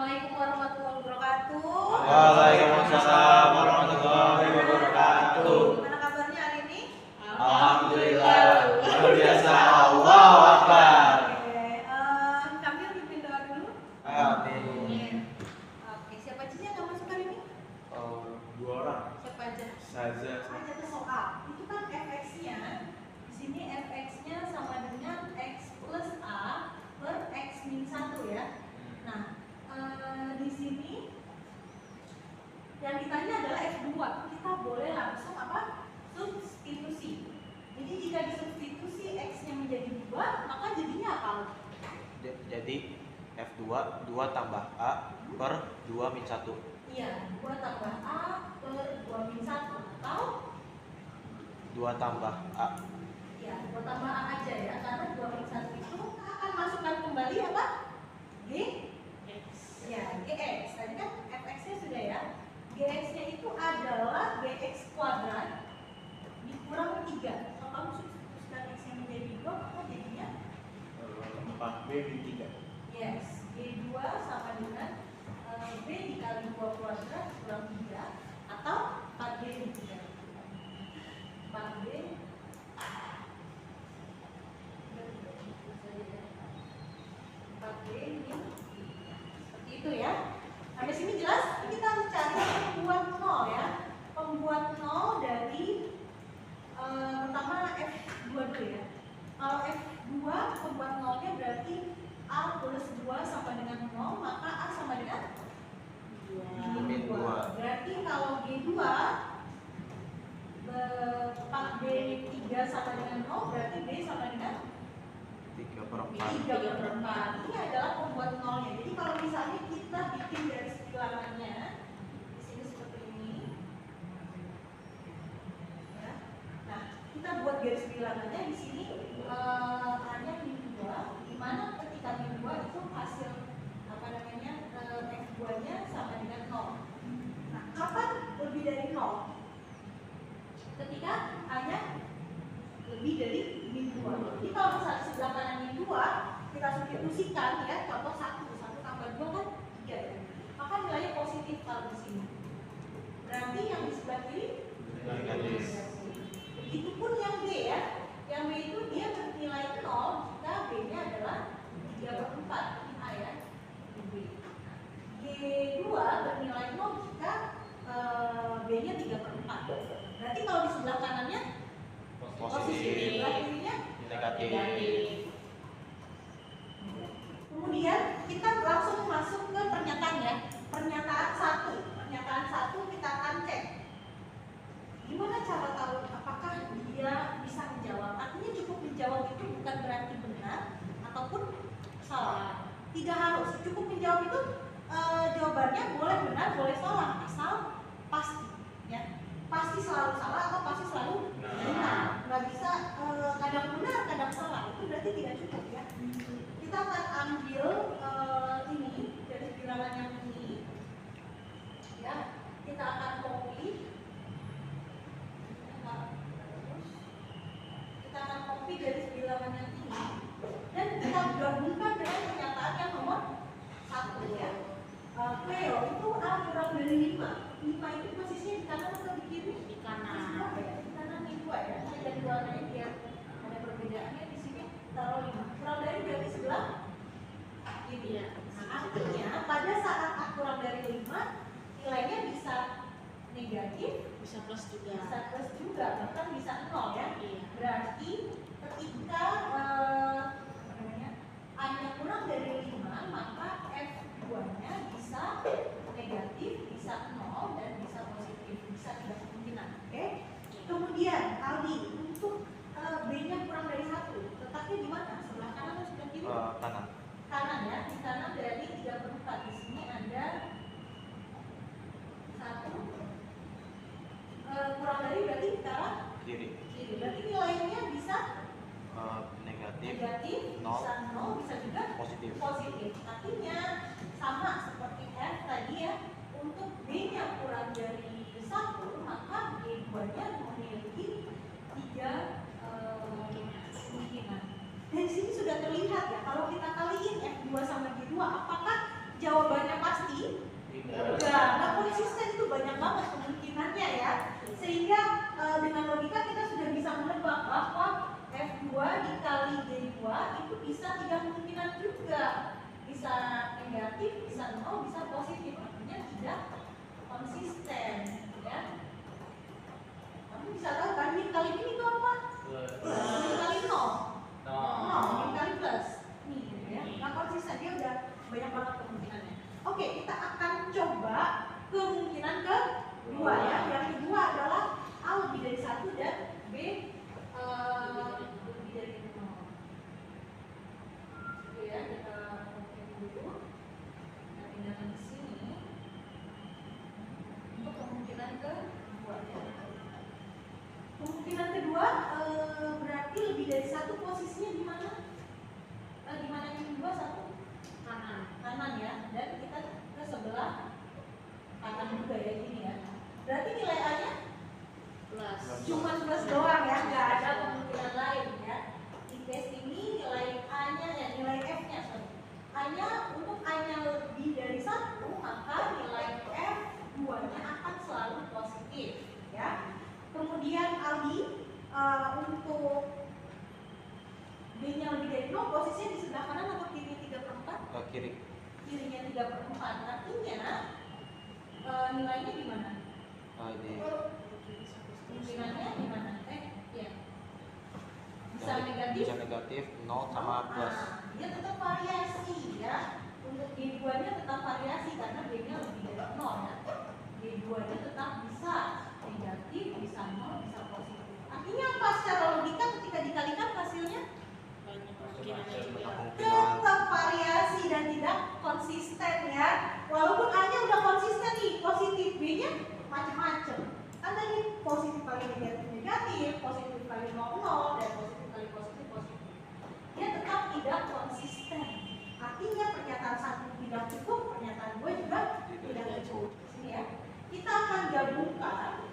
Assalamualaikum warahmatullahi wabarakatuh. Waalaikumsalam warahmatullahi wabarakatuh. Gimana kabarnya hari ini? Alhamdulillah, luar biasa. Allahu Akbar. Oke, kami pimpin doa dulu. Amin. Oke, siapa aja sih yang nggak masuk hari ini? Dua orang. Siapa aja? Saja. Ada soal. Itu kan fx-nya. Di sini fx-nya sama dengan x plus a per x min 1 ya. Nah, di sini yang ditanya adalah F2. Kita boleh langsung apa? Substitusi. Jadi jika disubstitusi X-nya menjadi 2, maka jadinya apa? Jadi F2 2 tambah A per 2 min 1. Iya, 2 tambah A per 2 min 1 atau 2 tambah A. ya, 2 tambah A aja ya, karena 2 min 1 itu akan masukkan kembali apa? G? Ya, GX. Tadi kan fx-nya sudah ya. GX-nya itu adalah GX kuadrat dikurang 3. Kalau kamu substitusikan X-nya menjadi 2, maka jadinya 4B min 3. yes, G2 sama dengan B dikali 2 kuadrat kurang 3 atau 4B min 3. 4B 4B min 3. Seperti itu ya. Sampai sini jelas? Kita harus cari pembuat 0 ya. Pembuat 0 dari pertama F2 dulu ya. Kalau F2 pembuat 0-nya berarti A plus 2 sama dengan 0, maka A sama dengan Min 2. Berarti kalau G2 4B min 3 sama dengan 0, berarti B sama dengan 3/4. 3/4. Ini adalah pembuat 0-nya. Jadi kalau misalnya kita bikin garis bilangannya di sini seperti ini. Ya. Nah, kita buat garis bilangannya di sini hanya min 2, di mana ketika min 2 itu hasil apa namanya F2-nya sama dengan 0. Nah, kapan lebih dari 0? Ketika hanya lebih dari min 2. Jadi kalau misalnya sebelah kanan min 2, kita substitusikan ya, contoh 1 tambah 2 kan 3 ya. Maka nilainya positif kalau di sini. Berarti yang di sebelah kiri Negatif. begitupun yang B ya. Yang B itu dia bernilai 0 jika B-nya adalah 3/4. Ini A ya. B. G2 bernilai 0 jika B-nya 3/4. Berarti kalau di sebelah kanannya positif, sebelah kirinya Negatif. Kemudian kita langsung masuk ke pernyataan ya. Pernyataan 1. Pernyataan 1 kita akan cek. Gimana cara tahu apakah dia bisa menjawab? Artinya cukup menjawab itu bukan berarti benar ataupun salah. Tidak harus. Cukup menjawab itu jawabannya boleh benar, boleh salah, asal pasti ya. Pasti selalu salah atau pasti selalu benar. Nggak bisa kadang benar, kadang salah. Itu berarti tidak cukup ya. Kita akan ambil ini dari bilangan yang ini ya, kita akan copy, dari bilangan yang ini dan kita gabungkan dengan pernyataan yang nomor 1 ya. Cleo itu A kurang dari 5 itu posisinya di kanan atau di kiri? Di kanan. Di kanan ini 2 ya. Jadi warnanya biar ada perbedaannya, di sini taruh 5. Kurang dari berarti sebelah kiri ya. Nah, artinya pada saat A kurang dari 5 nilainya bisa negatif, bisa plus juga, bahkan bisa 0 ya. Berarti ketika A-nya kurang dari 5, maka F2-nya bisa negatif, bisa 0 dan bisa positif, bisa tidak kemungkinan. Oke. Kemudian Aldi, untuk B-nya kurang dari 1, letaknya di mana? Sebelah kanan atau sebelah kiri? Kanan. Kanan ya, di kanan dari 3/4. Di sini ada 1 kurang dari berarti kita Kiri. Berarti nilainya bisa Negatif. Negatif, 0, bisa 0, bisa juga positif. positif. nol bisa positif, artinya tidak konsisten, ya. Kamu bisa tahu kan min kali min itu apa? Min kali nol, min kali plus, nih, gitu ya. Nggak konsisten, dia udah banyak banget kemungkinannya. Oke, kita akan coba kemungkinan kedua ya. Yang kedua adalah A lebih dari 1 dan B lebih dari 0. Oke ya, kita oke dulu. Kita pindahkan ke sini. Untuk kemungkinan kedua ya. Kemungkinan kedua berarti lebih dari 1 posisinya di mana? Di mana yang kedua 1? Kanan ya, dan kita ke sebelah kanan juga ya, gini ya. Berarti nilai A-nya cuma plus doang ya, nggak ada kemungkinan lain ya. Di case ini nilai A-nya ya, nilai F-nya A-nya, untuk A-nya lebih dari 1, maka nilai F2-nya akan selalu positif ya. Kemudian Aldi untuk B-nya lebih dari 0, posisinya di sebelah kanan atau kiri 3/4? Kiri. Kirinya 3/4, artinya nilainya di mana? Kemungkinannya di mana? Ya. Bisa negatif? Bisa negatif, 0 sama plus. Dia tetap variasi ya. Untuk G2-nya tetap variasi karena B-nya lebih dari 0 ya. G2-nya tetap bisa negatif, bisa 0, bisa positif. Artinya apa secara logika ketika dikalikan hasilnya? Tetap variasi dan tidak konsisten ya. Walaupun A-nya udah konsisten nih, positif, B-nya macam-macam. Kan tadi positif kali negatif, positif kali 0, dan positif kali positif, positif. Dia tetap tidak konsisten. Artinya pernyataan 1 tidak cukup, pernyataan 2 juga tidak cukup. Sini ya. Kita akan gabungkan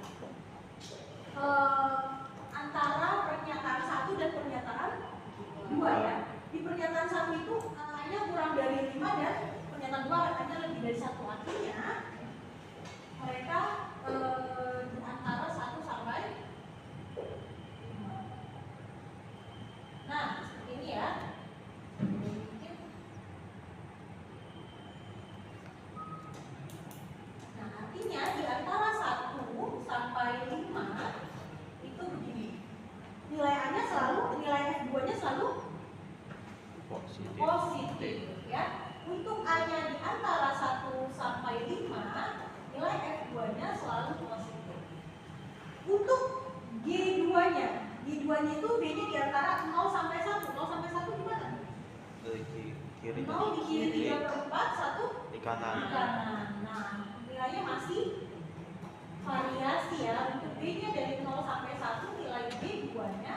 antara pernyataan 1 dan pernyataan 2 ya. Di pernyataan 1 itu angkanya kurang dari 5 dan pernyataan 2 angkanya lebih dari 1. Artinya mereka di antara 1 sampai 5. Nah, seperti ini ya. Nah, artinya di antara 1 sampai 5 itu begini. Nilai A-nya selalu, nilai F2-nya selalu positif ya. Untuk A-nya di antara 1 sampai 5, nilai F2-nya selalu positif. Untuk G2-nya itu B-nya di antara 0 sampai 1. 0 sampai 1 di mana? Kiri. 0 di kiri 3/4, 1 di kanan. Nah, nilainya masih variasi ya. Untuk B-nya dari 0 sampai 1, nilai B2-nya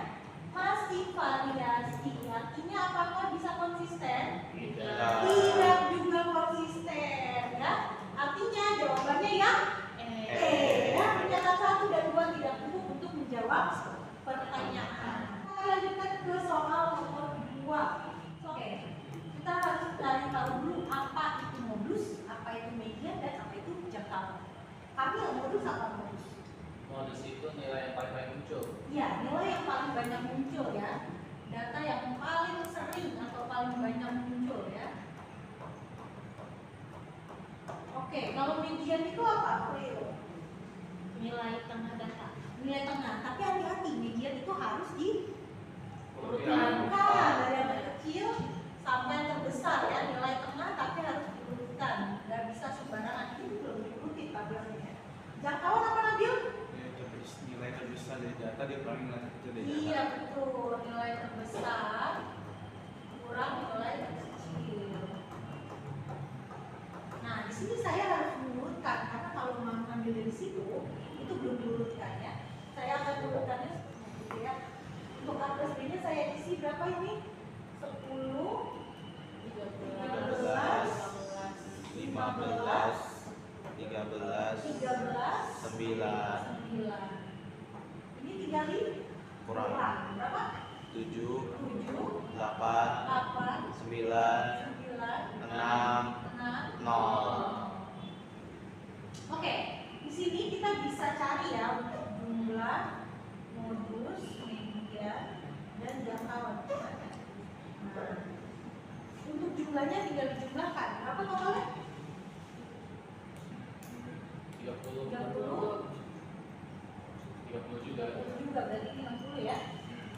masih variasi. Artinya apakah bisa konsisten? Tidak juga konsisten ya. Artinya jawabannya yang ya. Pernyataan 1 dan 2 tidak cukup untuk menjawab pertanyaan. Kita lanjutkan ke soal nomor 2. Oke, kita harus cari tahu dulu apa itu modus, apa itu median, dan apa itu jangkauan. Kami yang modus apa modus? Modus itu nilai yang paling banyak muncul. Ya, nilai yang paling banyak muncul ya. Data yang paling sering atau paling banyak muncul ya. Oke, kalau median itu apa? Nilai tengah data. Nilai tengah, tapi hati-hati, median itu harus diurutkan dari yang terkecil sampai yang terbesar ya. Nilai tengah tapi harus diurutkan. Gak bisa sembarangan, itu belum diurutin tabelnya. Jangkauan apa Nabil? Nilai terbesar dari data dia kurang nilai terkecil dari data. Iya betul, nilai terbesar kurang nilai terkecil. Nah, di sini saya harus mengurutkan karena kalau mau ngambil dari situ itu belum diurutkan ya. Saya akan urutkannya seperti itu ya. Untuk A plus B-nya saya isi berapa ini? 10, 13, 15, 13, 9. Ini tinggali Kurang. berapa? 7, 7, 8, 8, 9, 9, 6, 0. Oke, di sini kita bisa cari ya untuk jumlah, modus, median, dan jangkauan. Nah, untuk jumlahnya tinggal dijumlahkan. Berapa totalnya? 30 juga. juga berarti 60 ya.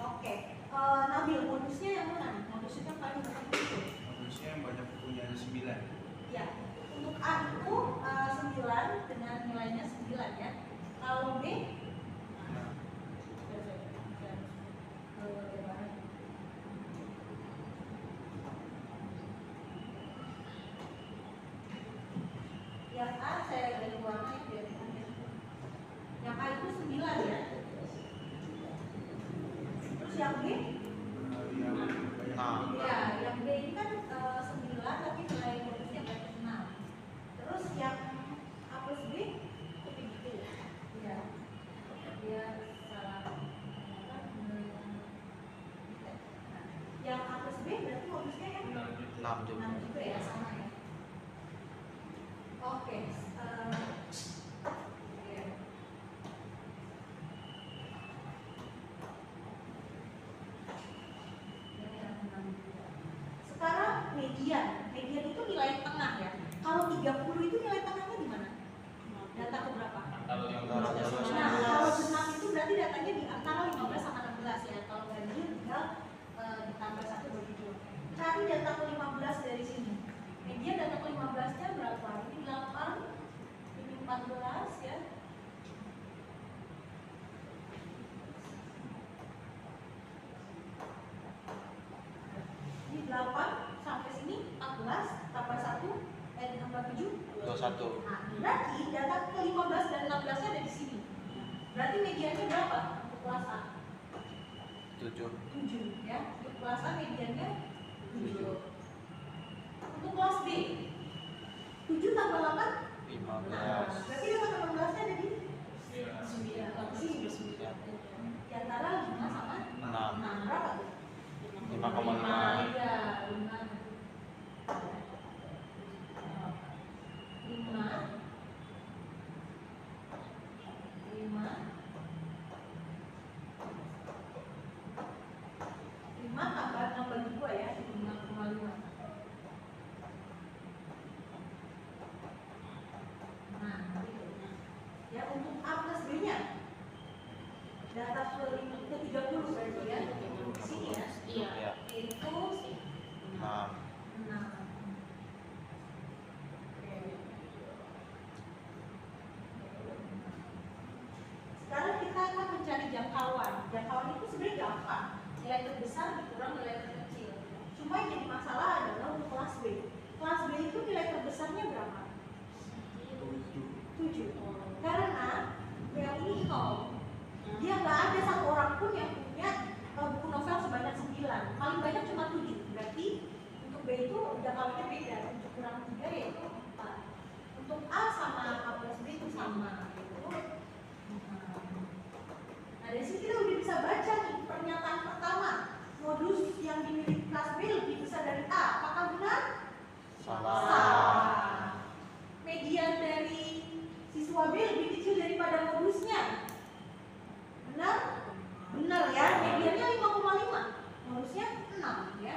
Oke. Nabil, modusnya yang mana? Modusnya paling banyak itu. Modusnya yang banyak bukunya ada 9. Ya. Untuk A itu 9 dengan nilainya 9 ya. Kalau B yang A saya dari warna biar yang A itu 9 ya. Terus yang B? Yang banyak Ya, yang B ini kan 9 tapi nilai modusnya berarti 6. Terus yang A plus B itu begitu ya. Iya. Dia salah. Yang A plus B berarti modusnya yang 6 juga. 6 juga ya, sama ya. Oke. Iya. Sekarang median. Median itu nilai tengah ya. Kalau 30 itu nilai tengahnya di mana? Data ke berapa? Kalau yang Antara 12 Nah, kalau 6 itu berarti datanya di antara 15 sama 16 ya. Kalau ganjil tinggal ditambah 1 begitu. Cari data ke 15 dari sini. Median data ke 15-nya berapa? Ini 8, ini 14 ya. Ini 8 sampai sini 14 tambah 1 tambah 7 21. Nah, berarti data ke 15 dan 16-nya ada di sini. Berarti mediannya berapa untuk kelas A? 7. 7 ya. Untuk kelas A mediannya 7. Untuk kelas B 7 tambah 8 15. berarti data ke 16-nya ada di 9. 9. Di sini. Di antara 5 sama 6. 6 berapa tuh? 5,5. Iya, 5. 5 tambah 2 ya, 5,5. Nah, gitu. Ya, untuk A plus B-nya data ke 30 berarti ya, sini ya. Iya. Itu 6. 6. Sekarang kita akan mencari jangkauan. Jangkauan itu sebenarnya gampang. Nilai terbesar dikurang nilai terkecil. Cuma yang jadi masalah adalah untuk kelas B. Kelas B itu nilai terbesarnya berapa? 7. Karena yang ini 0. Dia nggak ada satu orang pun yang punya buku novel sebanyak 9. Paling banyak cuma 7. Berarti untuk B itu jangkauannya beda. Untuk kurang 3 yaitu 4. Untuk A sama A plus B itu sama. Nah, dari sini kita udah bisa baca nih pernyataan pertama. Modus yang dimiliki kelas B lebih besar dari A. Apakah benar? Salah. Median dari siswa B lebih kecil daripada modusnya. Benar? Benar ya. Mediannya 5,5. Modusnya 6 ya.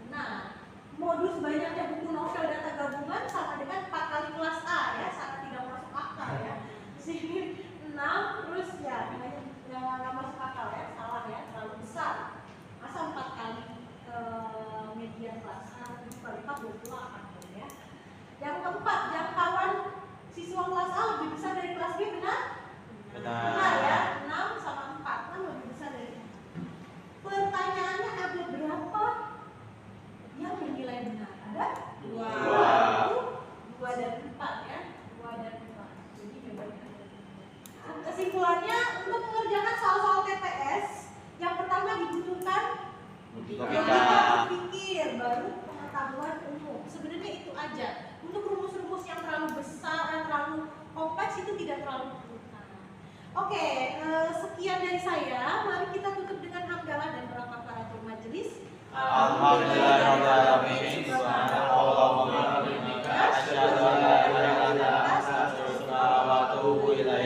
Nah, modus banyaknya buku novel data gabungan sama dengan 4 kali kelas A ya. Sangat tidak masuk akal ya. Di sini 6 terus ya nggak masuk akal ya, salah ya, terlalu besar. Masa 4 kali median kelas A, 7 kali 4, 28 ya. Yang keempat, jangkauan siswa kelas A lebih besar dari kelas B, benar? Benar ya, 6 sama 4 kan lebih besar dari 4. Pertanyaannya ada berapa yang menilai benar? Ada? 2 dan 4 ya, 2 dan 4. Jadi jawabannya ada. Kesimpulannya, untuk mengerjakan soal-soal TPS, yang pertama dibutuhkan logika berpikir, baru pengetahuan umum. Sebenarnya itu aja. Untuk rumus-rumus yang terlalu besar, terlalu kompleks itu tidak terlalu dibutuhkan. Oke, sekian dari saya. Mari kita tutup dengan hamdalah dan doa kafaratul majelis. Alhamdulillahirobbilalamin. Subhanallahumma wa bihamdika asyhadu an la ilaha illa anta astaghfiruka wa atubu ilaik.